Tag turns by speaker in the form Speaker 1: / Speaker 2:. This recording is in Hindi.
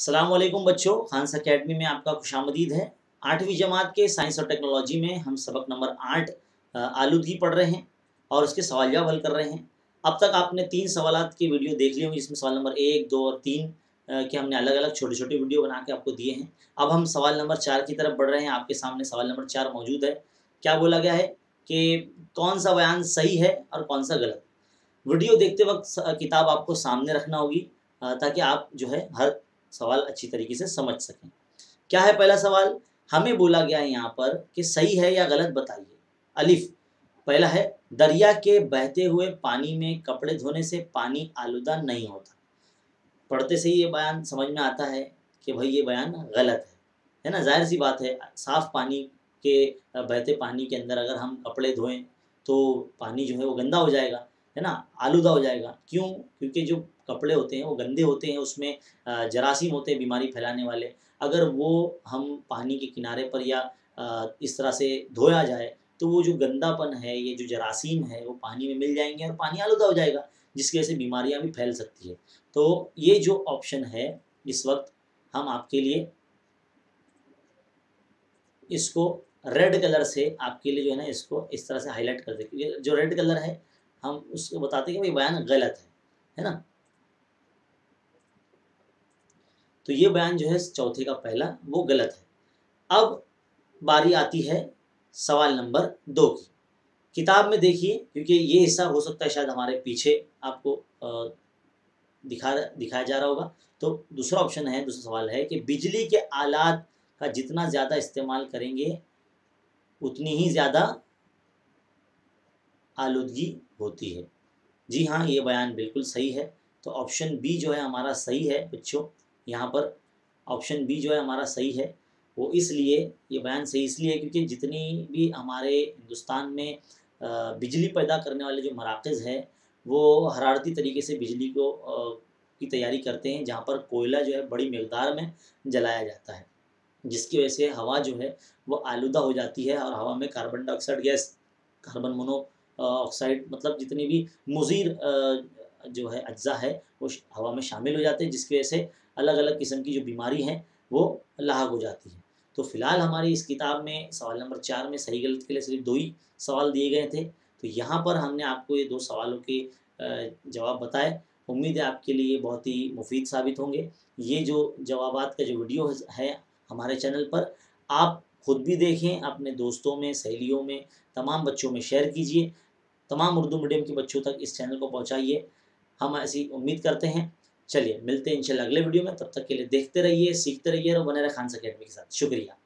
Speaker 1: अस्सलामुअलैकुम बच्चों, खान्स अकेडमी में आपका खुशामदीद है। 8वीं जमात के साइंस और टेक्नोलॉजी में हम सबक नंबर 8 आलूदगी पढ़ रहे हैं और उसके सवाल जवाब हल कर रहे हैं। अब तक आपने 3 सवालात की वीडियो देख ली होंगी, जिसमें सवाल नंबर 1, 2 और 3 के हमने अलग अलग छोटे छोटे वीडियो बना के आपको दिए हैं। अब हम सवाल नंबर 4 की तरफ बढ़ रहे हैं। आपके सामने सवाल नंबर 4 मौजूद है। क्या बोला गया है कि कौन सा बयान सही है और कौन सा गलत। वीडियो देखते वक्त किताब आपको सामने रखना होगी ताकि आप जो है हर सवाल अच्छी तरीके से समझ सकें। क्या है पहला सवाल? हमें बोला गया है यहाँ पर कि सही है या गलत बताइए। अलिफ पहला है, दरिया के बहते हुए पानी में कपड़े धोने से पानी आलूदा नहीं होता। पढ़ते से ही ये बयान समझ में आता है कि भाई ये बयान गलत है ना। जाहिर सी बात है, साफ़ पानी के बहते पानी के अंदर अगर हम कपड़े धोएं तो पानी जो है वो गंदा हो जाएगा, है ना, आलूदा हो जाएगा। क्यों? क्योंकि जो कपड़े होते हैं वो गंदे होते हैं, उसमें जरासीम होते हैं बीमारी फैलाने वाले। अगर वो हम पानी के किनारे पर या इस तरह से धोया जाए तो वो जो गंदापन है, ये जो जरासीम है, वो पानी में मिल जाएंगे और पानी आलूदा हो जाएगा, जिसकी वजह से बीमारियां भी फैल सकती है। तो ये जो ऑप्शन है इस वक्त हम आपके लिए इसको रेड कलर से आपके लिए जो है ना, इसको इस तरह से हाईलाइट कर देंगे। जो रेड कलर है हम उसको बताते हैं कि भाई बयान गलत है ना। तो ये बयान जो है चौथे का पहला वो गलत है। अब बारी आती है सवाल नंबर 2 की। किताब में देखिए, क्योंकि ये हिस्सा हो सकता है शायद हमारे पीछे आपको दिखाया जा रहा होगा। तो दूसरा ऑप्शन है, दूसरा सवाल है कि बिजली के आलात का जितना ज़्यादा इस्तेमाल करेंगे उतनी ही ज़्यादा आलूदगी होती है। जी हाँ, ये बयान बिल्कुल सही है। तो ऑप्शन बी जो है हमारा सही है बच्चों। यहाँ पर ऑप्शन बी जो है हमारा सही है। वो इसलिए, ये बयान सही इसलिए क्योंकि जितनी भी हमारे हिंदुस्तान में बिजली पैदा करने वाले जो मराकज़ हैं वो हरारती तरीके से बिजली को की तैयारी करते हैं, जहाँ पर कोयला जो है बड़ी मिकदार में जलाया जाता है, जिसकी वजह से हवा जो है वो आलूदा हो जाती है और हवा में carbon dioxide gas, carbon monoxide, मतलब जितनी भी मुज़ीर जो है अज्जा है वो हवा में शामिल हो जाते हैं, जिसकी वजह से अलग अलग किस्म की जो बीमारी हैं वो लाक हो जाती है। तो फ़िलहाल हमारी इस किताब में सवाल नंबर 4 में सही गलत के लिए सिर्फ 2 ही सवाल दिए गए थे। तो यहाँ पर हमने आपको ये 2 सवालों के जवाब बताए। उम्मीद है आपके लिए बहुत ही मुफीद साबित होंगे। ये जो जवाबात का जो वीडियो है हमारे चैनल पर, आप खुद भी देखें, अपने दोस्तों में, सहेलियों में, तमाम बच्चों में शेयर कीजिए। तमाम उर्दू मीडियम के बच्चों तक इस चैनल को पहुँचाइए। हम ऐसी उम्मीद करते हैं। चलिए मिलते हैं इंशाल्लाह अगले वीडियो में। तब तक के लिए देखते रहिए, सीखते रहिए और बने रहे खान्स अकेडमी के साथ। शुक्रिया।